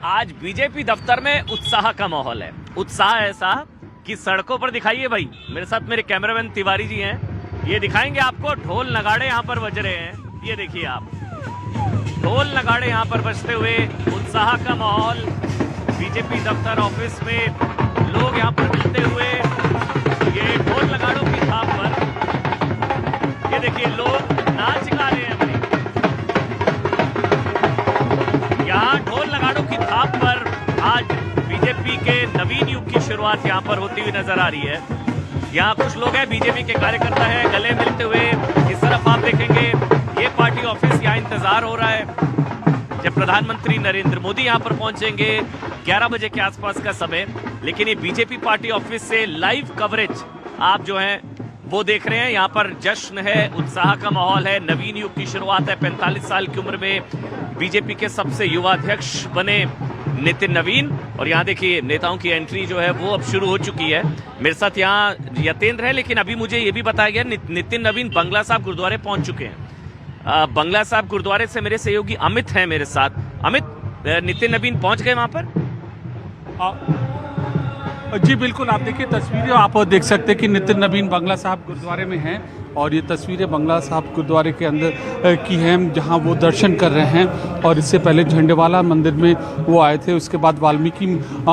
आज बीजेपी दफ्तर में उत्साह का माहौल है। उत्साह ऐसा कि सड़कों पर दिखाइए भाई, मेरे साथ मेरे कैमरामैन तिवारी जी हैं, ये दिखाएंगे आपको। ढोल नगाड़े यहाँ पर बज रहे हैं, ये देखिए आप, ढोल नगाड़े यहाँ पर बजते हुए उत्साह का माहौल। बीजेपी दफ्तर ऑफिस में लोग यहाँ पर मिलते हुए ये ढोल नगाड़ों की थाप पर, ये देखिए लोग नाच गा रहे हैं भाई। यहाँ ढोल नगाड़ों की थाप पर आज बीजेपी के नवीन युग की शुरुआत यहाँ पर होती हुई नजर आ रही है। यहाँ कुछ लोग हैं, बीजेपी के कार्यकर्ता हैं, गले मिलते हुए। इस तरफ आप देखेंगे ये पार्टी ऑफिस, यहाँ इंतजार हो रहा है जब प्रधानमंत्री नरेंद्र मोदी यहाँ पर पहुंचेंगे। 11 बजे के आसपास का समय, लेकिन ये बीजेपी पार्टी ऑफिस से लाइव कवरेज आप जो है वो देख रहे हैं। यहाँ पर जश्न है, उत्साह का माहौल है, नवीन युग की शुरुआत है। 45 साल की उम्र में बीजेपी के सबसे युवा अध्यक्ष बने नितिन नवीन, और यहाँ देखिए नेताओं की एंट्री जो है वो अब शुरू हो चुकी है। मेरे साथ यहाँ यतेंद्र है, लेकिन अभी मुझे ये भी बताया गया नितिन नवीन बंगला साहब गुरुद्वारे पहुंच चुके हैं। बंगला साहब गुरुद्वारे से मेरे सहयोगी अमित हैं मेरे साथ। अमित, नितिन नवीन पहुंच गए वहां पर? जी बिल्कुल, आप देखिए तस्वीरें, आप देख सकते हैं कि नितिन नवीन बंगला साहब गुरुद्वारे में हैं, और ये तस्वीरें बंगला साहब गुरुद्वारे के अंदर की हैं जहां वो दर्शन कर रहे हैं। और इससे पहले झंडेवाला मंदिर में वो आए थे, उसके बाद वाल्मीकि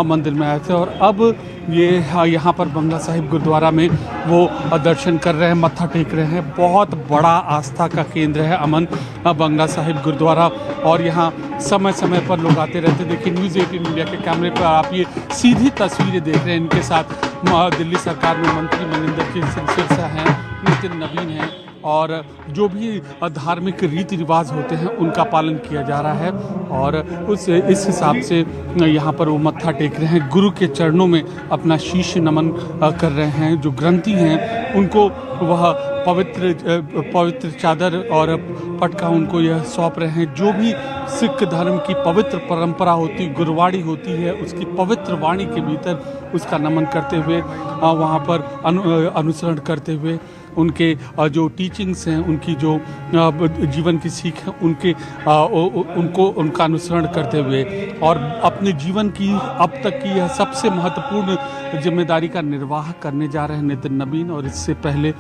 मंदिर में आए थे, और अब ये यहाँ पर बंगला साहिब गुरुद्वारा में वो दर्शन कर रहे हैं, मत्था टेक रहे हैं। बहुत बड़ा आस्था का केंद्र है अमन बंगला साहिब गुरुद्वारा, और यहाँ समय समय पर लोग आते रहते। देखिए न्यूज़ 18 इंडिया के कैमरे पर आप ये सीधी तस्वीरें देख रहे हैं। इनके साथ दिल्ली सरकार में मंत्री मनिंदर सिरसा हैं, नितिन नवीन हैं, और जो भी धार्मिक रीति रिवाज होते हैं उनका पालन किया जा रहा है। और इस हिसाब से यहाँ पर वो मत्था टेक रहे हैं, गुरु के चरणों में अपना शीश नमन कर रहे हैं। जो ग्रंथी हैं उनको वह पवित्र चादर और पटका उनको यह सौंप रहे हैं। जो भी सिख धर्म की पवित्र परंपरा होती, गुरुवाणी होती है, उसकी पवित्र वाणी के भीतर उसका नमन करते हुए, वहाँ पर अनुसरण करते हुए, उनके जो टीचिंग्स हैं, उनकी जो जीवन की सीख है, उनका अनुसरण करते हुए, और अपने जीवन की अब तक की यह सबसे महत्वपूर्ण जिम्मेदारी का निर्वाह करने जा रहे हैं नितिन नवीन। और इससे पहले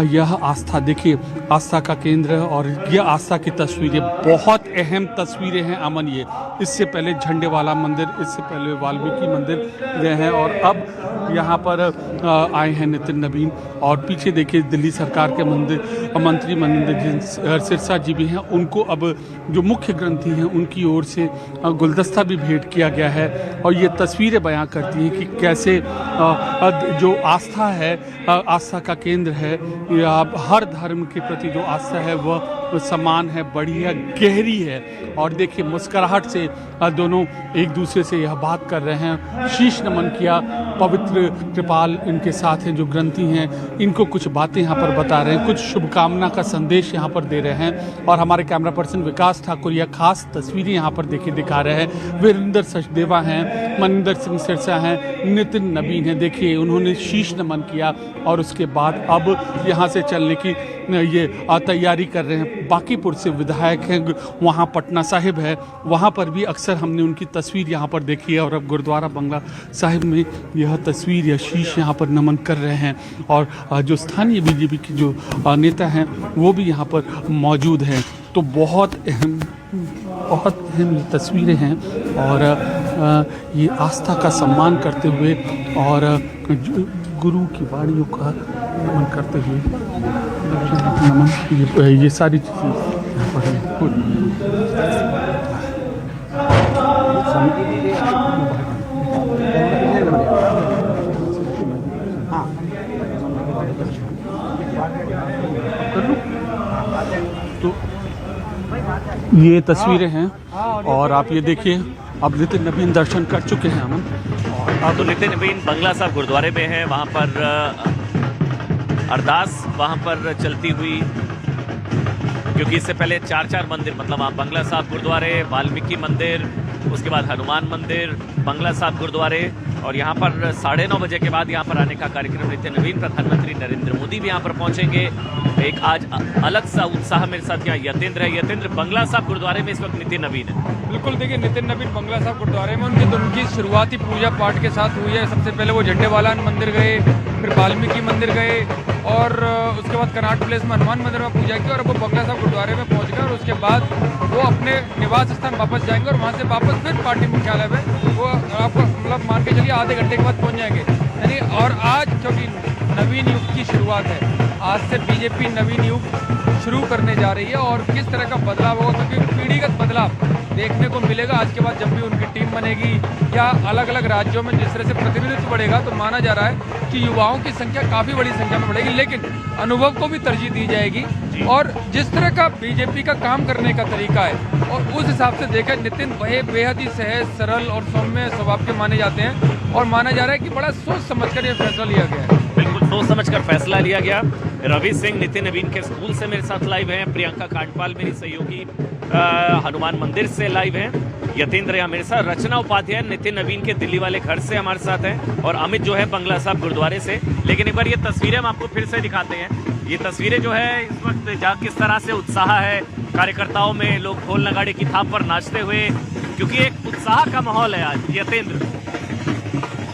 यह आस्था, देखिए आस्था का केंद्र है, और यह आस्था की तस्वीरें, बहुत अहम तस्वीरें हैं अमन। ये इससे पहले झंडेवाला मंदिर, इससे पहले वाल्मीकि मंदिर गए हैं, और अब यहाँ पर आए हैं नितिन नवीन। और पीछे देखिए दिल्ली सरकार के मंत्री मनिंदर सिरसा जी भी हैं। उनको अब जो मुख्य ग्रंथी हैं उनकी ओर से गुलदस्ता भी भेंट किया गया है, और ये तस्वीरें बयां करती हैं कि कैसे जो आस्था है, आस्था का केंद्र है, या हर धर्म के प्रति जो आस्था है वह समान है, बड़ी है, गहरी है। और देखिए मुस्कुराहट से दोनों एक दूसरे से यह बात कर रहे हैं, शीश नमन किया। पवित्र कृपाल इनके साथ हैं जो ग्रंथी हैं, इनको कुछ बातें यहाँ पर बता रहे हैं, कुछ शुभकामना का संदेश यहाँ पर दे रहे हैं। और हमारे कैमरा पर्सन विकास ठाकुर यह खास तस्वीरें यहाँ पर देखिए दिखा रहे हैं। वीरेंद्र सचदेवा हैं, मनिंदर सिंह सिरसा हैं, नितिन नवीन हैं। देखिए उन्होंने शीश नमन किया, और उसके बाद अब यहाँ से चलने की ये तैयारी कर रहे हैं। बांकीपुर से विधायक हैं, वहाँ पटना साहिब है, वहाँ पर भी अक्सर हमने उनकी तस्वीर यहाँ पर देखी है। और अब गुरुद्वारा बंगला साहिब में यह तस्वीर या शीश यहाँ पर नमन कर रहे हैं। और जो स्थानीय बीजेपी की जो नेता हैं वो भी यहाँ पर मौजूद हैं। तो बहुत अहम ये तस्वीरें हैं, और ये आस्था का सम्मान करते हुए, और गुरु की वाणियों का नमन करते हुए, नमन, ये सारी चीज़ें यहाँ पर हैं। तो ये तस्वीरें हैं, और आप ये देखिए अब नितिन नवीन दर्शन कर चुके हैं अमन। और तो नितिन नवीन बंगला साहब गुरुद्वारे में हैं, वहाँ पर अरदास वहाँ पर चलती हुई, क्योंकि इससे पहले 4 मंदिर, मतलब आप बंगला साहब गुरुद्वारे, वाल्मीकि मंदिर, उसके बाद हनुमान मंदिर, बंगला साहब गुरुद्वारे, और यहाँ पर 9:30 बजे के बाद यहाँ पर आने का कार्यक्रम नित्य नवीन प्रधानमंत्री नरेंद्र मोदी भी यहाँ पर पहुंचेंगे। एक आज अलग सा उत्साह मेरे साथ यहाँ यतेंद्र है। यतेंद्र, बंगला साहब गुरुद्वारे में इस वक्त नित्य नवीन है। बिल्कुल, देखिए नितिन नवीन बंगला साहब गुरुद्वारे में उनकी शुरुआती पूजा पाठ के साथ हुई है। सबसे पहले वो झंडेवालान मंदिर गए, फिर वाल्मीकि मंदिर गए, और उसके बाद कनाट प्लेस में हनुमान मंदिर में पूजा की, और अब वो बंगला साहब गुरुद्वारे में पहुंच गए, और उसके बाद वो अपने निवास स्थान वापस जाएंगे, और वहाँ से वापस फिर पार्टी मुख्यालय में वो आपको मतलब मान के चलिए आधे घंटे के बाद पहुँच जाएंगे। यानी और आज क्योंकि नवीन युग की शुरुआत है, आज से बीजेपी नवीन युग शुरू करने जा रही है, और किस तरह का बदलाव होगा, क्योंकि पीढ़ीगत बदलाव देखने को मिलेगा आज के बाद जब भी उनकी टीम बनेगी, या अलग अलग राज्यों में जिस तरह से प्रतिनिधित्व बढ़ेगा, तो माना जा रहा है कि युवाओं की संख्या काफी बड़ी संख्या में बढ़ेगी, लेकिन अनुभव को भी तरजीह दी जाएगी। और जिस तरह का बीजेपी का काम करने का तरीका है, और उस हिसाब से देखा नितिन वह बेहद ही सहज, सरल और सौम्य स्वभाव के माने जाते हैं, और माना जा रहा है कि बड़ा सोच समझकर यह फैसला लिया गया है। बिल्कुल सोच समझकर फैसला लिया गया। रवि सिंह नितिन नवीन के स्कूल से मेरे साथ लाइव हैं, प्रियंका कांडपाल मेरी सहयोगी हनुमान मंदिर से लाइव हैं, यतेंद्र यहाँ मेरे साथ, रचना उपाध्याय नितिन नवीन के दिल्ली वाले घर से हमारे साथ हैं, और अमित जो है बंगला साहब गुरुद्वारे से। लेकिन एक बार ये तस्वीरें हम आपको फिर से दिखाते हैं। ये तस्वीरें जो है इस वक्त जहाँ किस तरह से उत्साह है कार्यकर्ताओं में, लोग ढोल नगाड़े की थाप पर नाचते हुए, क्योंकि एक उत्साह का माहौल है आज। यतेंद्र,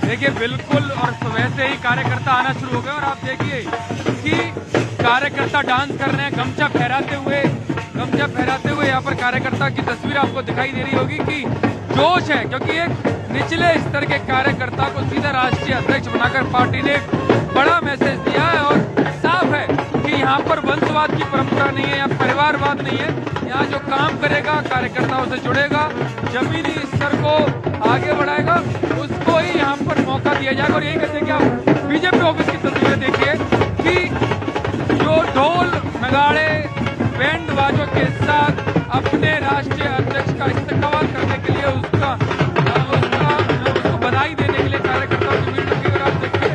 देखिए बिल्कुल, और सुबह से ही कार्यकर्ता आना शुरू हो गए, और आप देखिए कि कार्यकर्ता डांस कर रहे हैं गमछा फहराते हुए यहाँ पर कार्यकर्ता की तस्वीर आपको दिखाई दे रही होगी कि जोश है, क्योंकि एक निचले स्तर के कार्यकर्ता को सीधा राष्ट्रीय अध्यक्ष बनाकर पार्टी ने बड़ा मैसेज दिया है, और साफ है कि यहाँ पर वंशवाद की परंपरा नहीं है, यहाँ परिवारवाद नहीं है, यहाँ जो काम करेगा कार्यकर्ताओं से जुड़ेगा, जमीनी स्तर को आगे बढ़ाएगा, उसको ही यहाँ पर मौका दिया जाएगा। और यही कहते हैं कि आप बीजेपी ऑफिस की तस्वीरें देखिए कि जो ढोल नगाड़े बैंड बाजों के साथ अपने राष्ट्रीय अध्यक्ष का इस्तेमाल करने के लिए उसको बधाई देने के लिए कार्यकर्ताओं की भीड़ लगी, और आप देखिए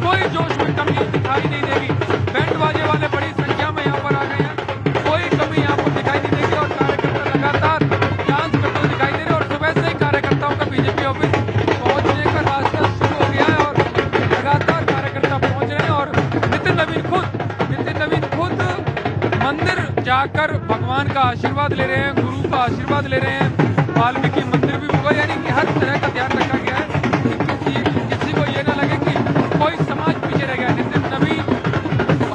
कोई जोश में कमी दिखाई नहीं देगी। बैंड बाजे वाले बड़ी संख्या में यहाँ पर आ गए हैं, कोई कमी यहाँ पर दिखाई नहीं देगी, और कार्यकर्ता लगातार डांस करते हुए दिखाई दे रहे हैं। और सुबह से ही कार्यकर्ताओं का बीजेपी ऑफिस पहुंचने का रास्ता शुरू हो गया है, और लगातार कार्यकर्ता पहुंच रहे हैं, और नितिन नवीन खुद मंदिर जाकर भगवान का आशीर्वाद ले रहे हैं, गुरु का आशीर्वाद ले रहे हैं, वाल्मीकि मंदिर भी होगा, यानी कि हर तरह का ध्यान रखा गया है कि किसी को ये ना लगे कि कोई समाज पीछे रह गया। नितिन नवीन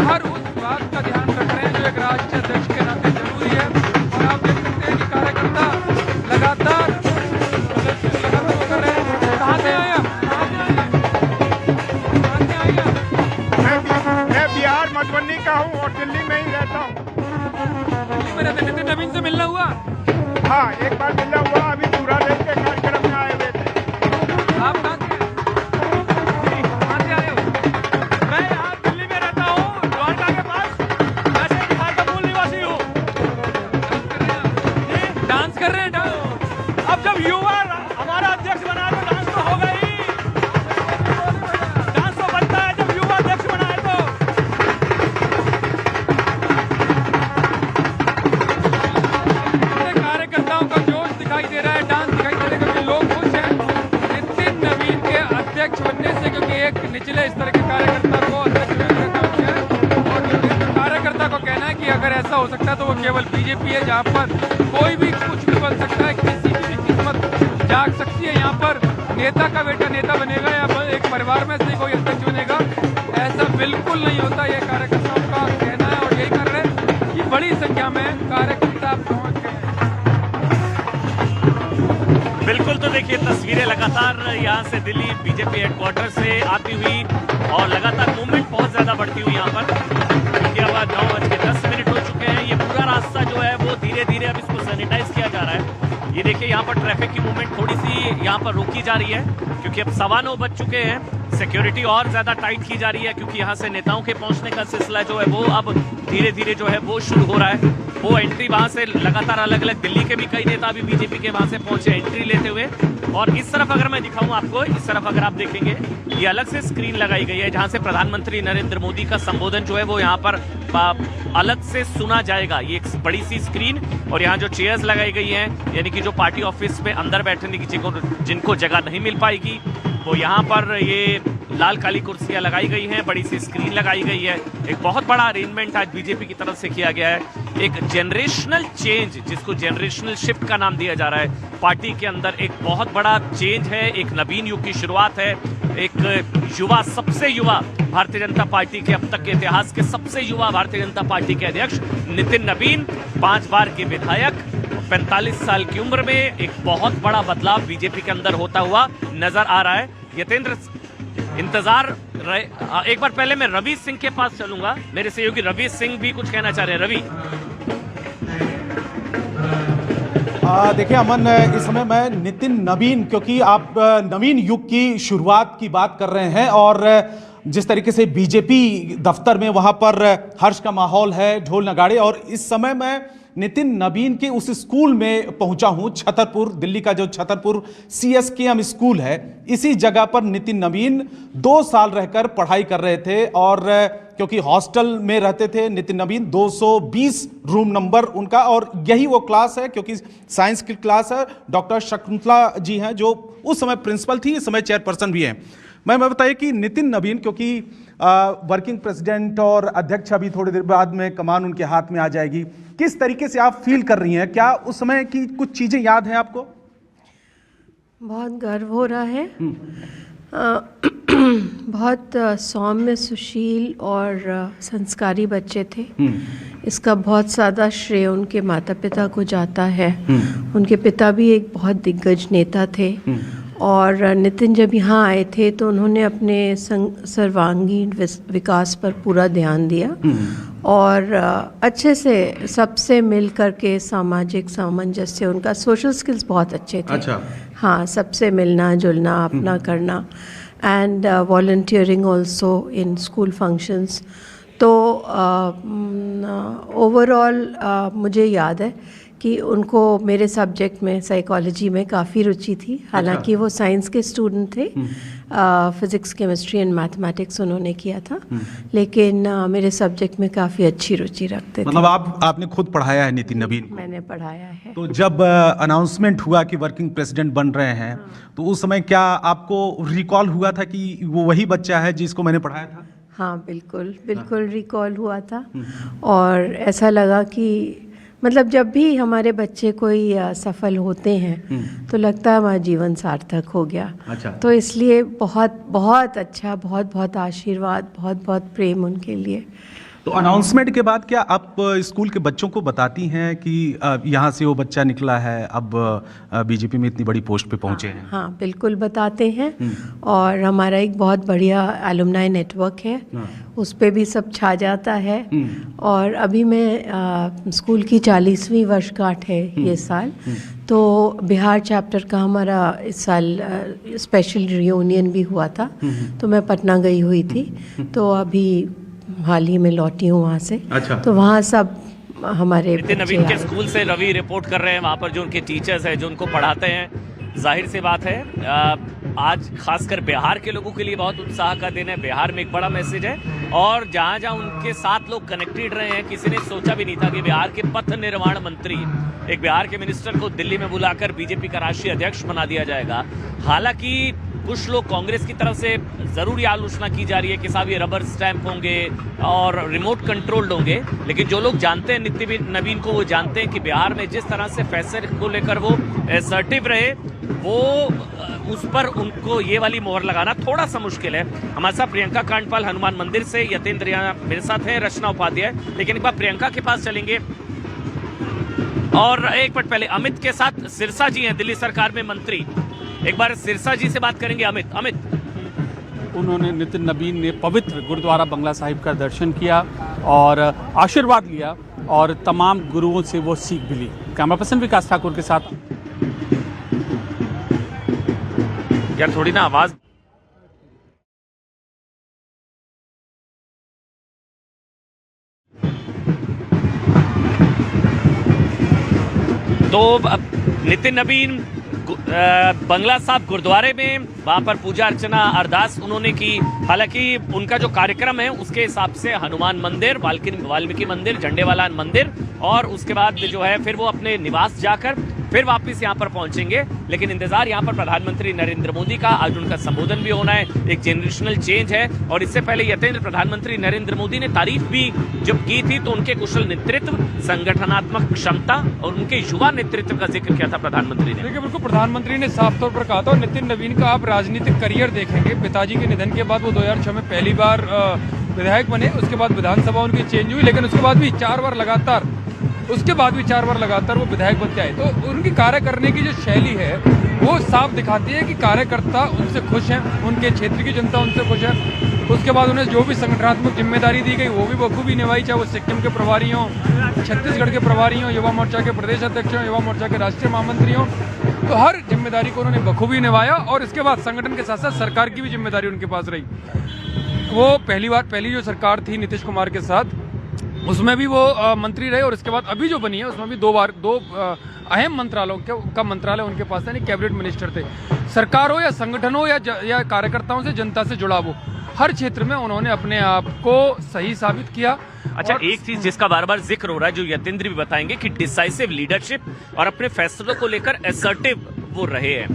हर उस बात का ध्यान रख रहे हैं जो एक राष्ट्रीय अध्यक्ष के नाते जरूरी है, और आप देख सकते हैं कि कार्यकर्ता लगातार कर रहे हैं। कहाँ से आए आप? मैं बिहार मधुबनी का हूँ और दिल्ली में ही रहता हूँ। दिल्ली में रहते। नितिन नवीन से मिलना हुआ? हाँ, एक बार मिलना हुआ, अभी पूरा देश के कार्यक्रम में आए हुए थे। आप कहाँ से आए हो? मैं यहाँ दिल्ली में रहता हूँ, द्वारका के पास। वैसे बिहार का मूल निवासी हूँ। डांस कर रहे हैं डांस। अब जब युवा हमारा अध्यक्ष बना तो डांस तो होगा ही, डांस तो बनता है जब युवा अध्यक्ष बनाए तो। कार्यकर्ताओं का जोश दिखाई दे रहा है, डांस दिखाई दे रहा है, क्योंकि लोग खुश हैं नितिन नवीन के अध्यक्ष बनने से, क्योंकि एक निचले स्तर के कार्यकर्ता को अध्यक्ष बनने का काम है, और कार्यकर्ता को कहना है कि अगर ऐसा हो सकता है तो वो केवल बीजेपी है, जहाँ पर कोई भी कुछ भी बन सकता है, किसी की भी किस्मत जाग सकती है। यहाँ पर नेता का बेटा नेता बनेगा, या एक परिवार में से कोई अध्यक्ष बनेगा, ऐसा बिल्कुल नहीं होता। ये कार्यकर्ताओं का कहना है, और यही कर रहे हैं कि बड़ी संख्या में कार्यकर्ता पहुंच गए हैं। बिल्कुल, तो देखिए तस्वीरें लगातार यहाँ से दिल्ली बीजेपी हेडक्वार्टर से आती हुई, और लगातार मूवमेंट बहुत ज्यादा बढ़ती हुई यहाँ पर, क्योंकि अब 9:10 हो चुके हैं। ये पूरा रास्ता जो है वो धीरे धीरे अब इसको सैनिटाइज किया जा रहा है। ये देखिए यहाँ पर ट्रैफिक की मूवमेंट थोड़ी सी यहाँ पर रोकी जा रही है, क्योंकि अब 9:15 बज चुके हैं। सिक्योरिटी और ज्यादा टाइट की जा रही है, क्योंकि यहाँ से नेताओं के पहुंचने का सिलसिला जो है वो अब धीरे धीरे जो है वो शुरू हो रहा है। वो एंट्री वहां से लगातार अलग अलग दिल्ली के भी कई नेता भी बीजेपी के वहां से पहुंचे एंट्री लेते हुए, और इस तरफ अगर मैं दिखाऊं आपको, इस तरफ अगर आप देखेंगे ये अलग से स्क्रीन लगाई गई है जहां से प्रधानमंत्री नरेंद्र मोदी का संबोधन जो है वो यहाँ पर अलग से सुना जाएगा। ये एक बड़ी सी स्क्रीन और यहाँ जो चेयर्स लगाई गई हैं, यानी कि जो पार्टी ऑफिस में अंदर बैठने की जिनको जगह नहीं मिल पाएगी वो यहाँ पर ये लाल काली कुर्सियां लगाई गई हैं, बड़ी सी स्क्रीन लगाई गई है। एक बहुत बड़ा अरेंजमेंट आज बीजेपी की तरफ से किया गया है। एक जनरेशनल चेंज, जिसको जनरेशनल शिफ्ट का नाम दिया जा रहा है, पार्टी के अंदर एक बहुत बड़ा चेंज है, एक नवीन युग की शुरुआत है। एक युवा, सबसे युवा भारतीय जनता पार्टी के अब तक के इतिहास के सबसे युवा भारतीय जनता पार्टी के अध्यक्ष नितिन नवीन, 5 बार के विधायक, 45 साल की उम्र में एक बहुत बड़ा बदलाव बीजेपी के अंदर होता हुआ नजर आ रहा है। यतेंद्र, इंतजार एक बार पहले मैं रवि सिंह के पास चलूंगा, मेरे सहयोगी रवि सिंह भी कुछ कहना चाह रहे हैं। रवि, देखिए अमन, इस समय मैं नितिन नवीन, क्योंकि आप नवीन युग की शुरुआत की बात कर रहे हैं और जिस तरीके से बीजेपी दफ्तर में वहां पर हर्ष का माहौल है, ढोल नगाड़े, और इस समय मैं नितिन नवीन के उस स्कूल में पहुंचा हूं, छतरपुर, दिल्ली का जो छतरपुर CSKM स्कूल है, इसी जगह पर नितिन नवीन 2 साल रहकर पढ़ाई कर रहे थे। और क्योंकि हॉस्टल में रहते थे नितिन नवीन, 220 रूम नंबर उनका, और यही वो क्लास है, क्योंकि साइंस की क्लास है। डॉक्टर शकुंतला जी हैं जो उस समय प्रिंसिपल थी, इस समय चेयरपर्सन भी हैं। मैं बताइए कि नितिन नवीन, क्योंकि वर्किंग प्रेसिडेंट और अध्यक्ष अभी थोड़ी देर बाद में कमान उनके हाथ में आ जाएगी, किस तरीके से आप फील कर रही हैं? क्या उस समय की कुछ चीज़ें याद हैं आपको? बहुत गर्व हो रहा है। बहुत सौम्य, सुशील और संस्कारी बच्चे थे। इसका बहुत ज़्यादा श्रेय उनके माता पिता को जाता है। उनके पिता भी एक बहुत दिग्गज नेता थे और नितिन जब यहाँ आए थे तो उन्होंने अपने सर्वांगीण विकास पर पूरा ध्यान दिया और अच्छे से सबसे मिल करके सामाजिक सामंजस्य, उनका सोशल स्किल्स बहुत अच्छे थे। अच्छा। हाँ, सबसे मिलना जुलना, अपना करना, and volunteering also in school functions. तो ओवरऑल मुझे याद है कि उनको मेरे सब्जेक्ट में, साइकोलॉजी में काफ़ी रुचि थी। हालांकि वो साइंस के स्टूडेंट थे, फिज़िक्स, केमिस्ट्री एंड मैथमेटिक्स उन्होंने किया था, लेकिन मेरे सब्जेक्ट में काफ़ी अच्छी रुचि रखते थे। मतलब आपने खुद पढ़ाया है नितिन नवीन को? मैंने पढ़ाया है। तो जब अनाउंसमेंट हुआ कि वर्किंग प्रेसिडेंट बन रहे हैं, तो उस समय क्या आपको रिकॉल हुआ था कि वो वही बच्चा है जिसको मैंने पढ़ाया था? हाँ, बिल्कुल बिल्कुल रिकॉल हुआ था। और ऐसा लगा कि मतलब जब भी हमारे बच्चे कोई सफल होते हैं तो लगता है हमारा जीवन सार्थक हो गया। अच्छा। तो इसलिए बहुत बहुत अच्छा, बहुत बहुत आशीर्वाद, बहुत बहुत प्रेम उनके लिए। तो अनाउंसमेंट के बाद क्या आप स्कूल के बच्चों को बताती हैं कि यहाँ से वो बच्चा निकला है, अब बीजेपी में इतनी बड़ी पोस्ट पे पहुँचे हैं? हाँ, बिल्कुल बताते हैं। और हमारा एक बहुत बढ़िया एलुमनाई नेटवर्क है, उस पे भी सब छा जाता है। और अभी मैं स्कूल की 40वीं वर्षगांठ है ये साल, तो बिहार चैप्टर का हमारा इस साल स्पेशल रियूनियन भी हुआ था, तो मैं पटना गई हुई थी, तो अभी हाल ही में लौटी हूँ वहाँ से। अच्छा। तो वहाँ सब हमारे नितिन नवीन के स्कूल से रवि रिपोर्ट कर रहे हैं, वहाँ पर जो उनके टीचर्स हैं, जो उनको पढ़ाते हैं। जाहिर सी बात है आज खासकर बिहार के लोगों के लिए बहुत उत्साह का दिन है। बिहार में एक बड़ा मैसेज है और जहाँ जहाँ उनके साथ लोग कनेक्टेड रहे हैं, किसी ने सोचा भी नहीं था कि बिहार के पथ निर्माण मंत्री, एक बिहार के मिनिस्टर को दिल्ली में बुलाकर बीजेपी का राष्ट्रीय अध्यक्ष बना दिया जाएगा। हालांकि कुछ लोग कांग्रेस की तरफ से जरूर आलोचना की जा रही है कि साहब ये रबर स्टैंप होंगे और रिमोट कंट्रोल्ड होंगे, लेकिन जो लोग जानते हैं नितिन नवीन को, वो जानते हैं कि बिहार में जिस तरह से फैसले को लेकर वो असर्टिव रहे, वो उस पर उनको ये वाली मोहर लगाना थोड़ा सा मुश्किल है। हमारे साथ प्रियंका कांडपाल हनुमान मंदिर से, यतेंद्र यहाँ मेरे साथ हैं, रचना उपाध्याय। लेकिन एक बार प्रियंका के पास चलेंगे और एक मिनट पहले अमित के साथ सिरसा जी हैं, दिल्ली सरकार में मंत्री। एक बार सिरसा जी से बात करेंगे। अमित, उन्होंने, नितिन नवीन ने पवित्र गुरुद्वारा बंगला साहिब का दर्शन किया और आशीर्वाद लिया और तमाम गुरुओं से वो सीख भी ली। कैमरा पर्सन विकास ठाकुर के साथ। यार थोड़ी ना आवाज, तो नितिन नवीन बंगला साहब गुरुद्वारे में वहां पर पूजा अर्चना अरदास उन्होंने की। हालांकि उनका जो कार्यक्रम है उसके हिसाब से हनुमान मंदिर, वाल्मीकि मंदिर, झंडेवाला मंदिर और उसके बाद जो है फिर वो अपने निवास जाकर फिर वापस यहाँ पर पहुंचेंगे। लेकिन इंतजार यहाँ पर प्रधानमंत्री नरेंद्र मोदी का, आज उनका संबोधन भी होना है, एक जनरेशनल चेंज है। और इससे पहले यतेंद्र, प्रधानमंत्री नरेंद्र मोदी ने तारीफ भी जब की थी तो उनके कुशल नेतृत्व, संगठनात्मक क्षमता और उनके युवा नेतृत्व का जिक्र किया था प्रधानमंत्री ने। देखिए, बिल्कुल प्रधानमंत्री ने साफ तौर पर कहा था। और नितिन नवीन का आप राजनीतिक करियर देखेंगे, पिताजी के निधन के बाद वो 2006 में पहली बार विधायक बने, उसके बाद विधानसभा उनकी चेंज हुई, लेकिन उसके बाद भी 4 बार लगातार वो विधायक बनते आए। तो उनकी कार्य करने की जो शैली है वो साफ दिखाती है कि कार्यकर्ता उनसे खुश हैं, उनके क्षेत्र की जनता उनसे खुश है। उसके बाद उन्हें जो भी संगठनात्मक जिम्मेदारी दी गई वो भी बखूबी निभाई, चाहे वो सिक्किम के प्रभारी हों, छत्तीसगढ़ के प्रभारी हों, युवा मोर्चा के प्रदेश अध्यक्ष हों, युवा मोर्चा के राष्ट्रीय महामंत्री हों, तो हर जिम्मेदारी को उन्होंने बखूबी निभाया। और इसके बाद संगठन के साथ साथ सरकार की भी जिम्मेदारी उनके पास रही। वो पहली जो सरकार थी नीतीश कुमार के साथ, उसमें भी वो मंत्री रहे। और इसके बाद अभी जो बनी है उसमें भी दो अहम मंत्रालयों का मंत्रालय उनके पास था, यानी कैबिनेट मिनिस्टर थे। सरकार हो या संगठन हो या कार्यकर्ताओं से, जनता से जुड़ा वो, हर क्षेत्र में उन्होंने अपने आप को सही साबित किया। अच्छा, एक चीज जिसका बार बार जिक्र हो रहा है, जो यतेंद्र भी बताएंगे, कि डिसाइसिव लीडरशिप और अपने फैसलों को लेकर असर्टिव वो रहे हैं।